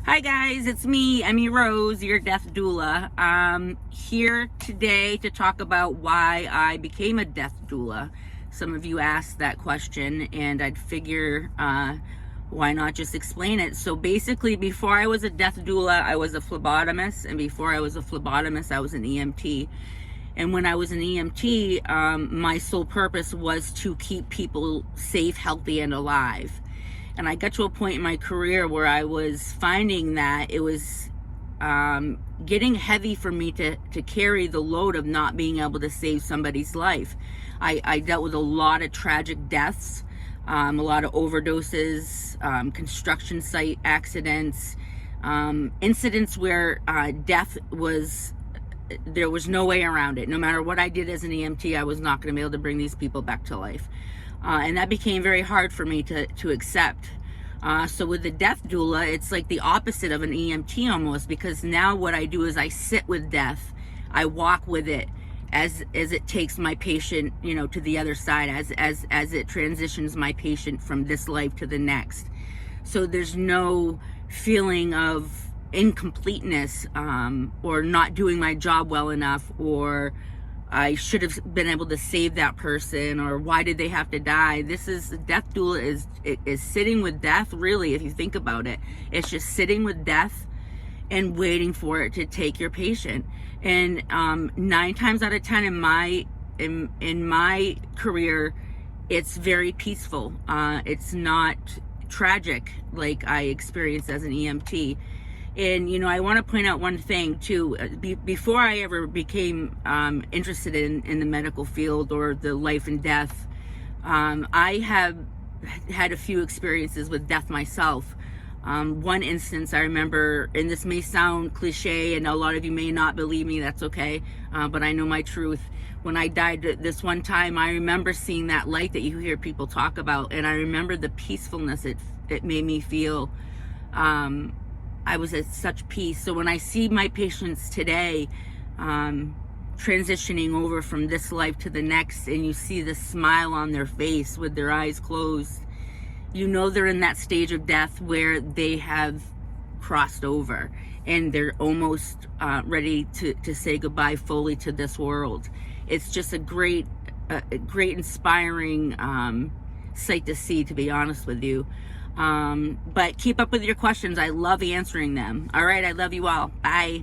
Hi guys, it's me, Emmy Rose, your death doula. Here today to talk about why I became a death doula. Some of you asked that question, and I'd figure why not just explain it. So basically, before I was a death doula, I was a phlebotomist, and before I was a phlebotomist, I was an EMT. And when I was an EMT, my sole purpose was to keep people safe, healthy, and alive. And I got to a point in my career where I was finding that it was getting heavy for me to carry the load of not being able to save somebody's life. I dealt with a lot of tragic deaths, a lot of overdoses, construction site accidents, incidents where death was, there was no way around it. No matter what I did as an EMT, I was not going to be able to bring these people back to life. And that became very hard for me to accept. So with the death doula, it's like the opposite of an EMT almost, because now what I do is I sit with death. I walk with it as it takes my patient, to the other side, as it transitions my patient from this life to the next. So there's no feeling of incompleteness, or not doing my job well enough, or I should have been able to save that person, or why did they have to die? Death doula is sitting with death, really, if you think about it. It's just sitting with death and waiting for it to take your patient. And 9 times out of 10 in my career, it's very peaceful. It's not tragic like I experienced as an EMT. And, I want to point out one thing, too. Before I ever became interested in the medical field or the life and death, I have had a few experiences with death myself. One instance I remember, and this may sound cliche, and a lot of you may not believe me, that's okay, but I know my truth. When I died this one time, I remember seeing that light that you hear people talk about, and I remember the peacefulness it made me feel. I was at such peace. So when I see my patients today transitioning over from this life to the next, and you see the smile on their face with their eyes closed, they're in that stage of death where they have crossed over and they're almost ready to say goodbye fully to this world. It's just a great inspiring sight to see, to be honest with you. But keep up with your questions. I love answering them. All right, I love you all. Bye.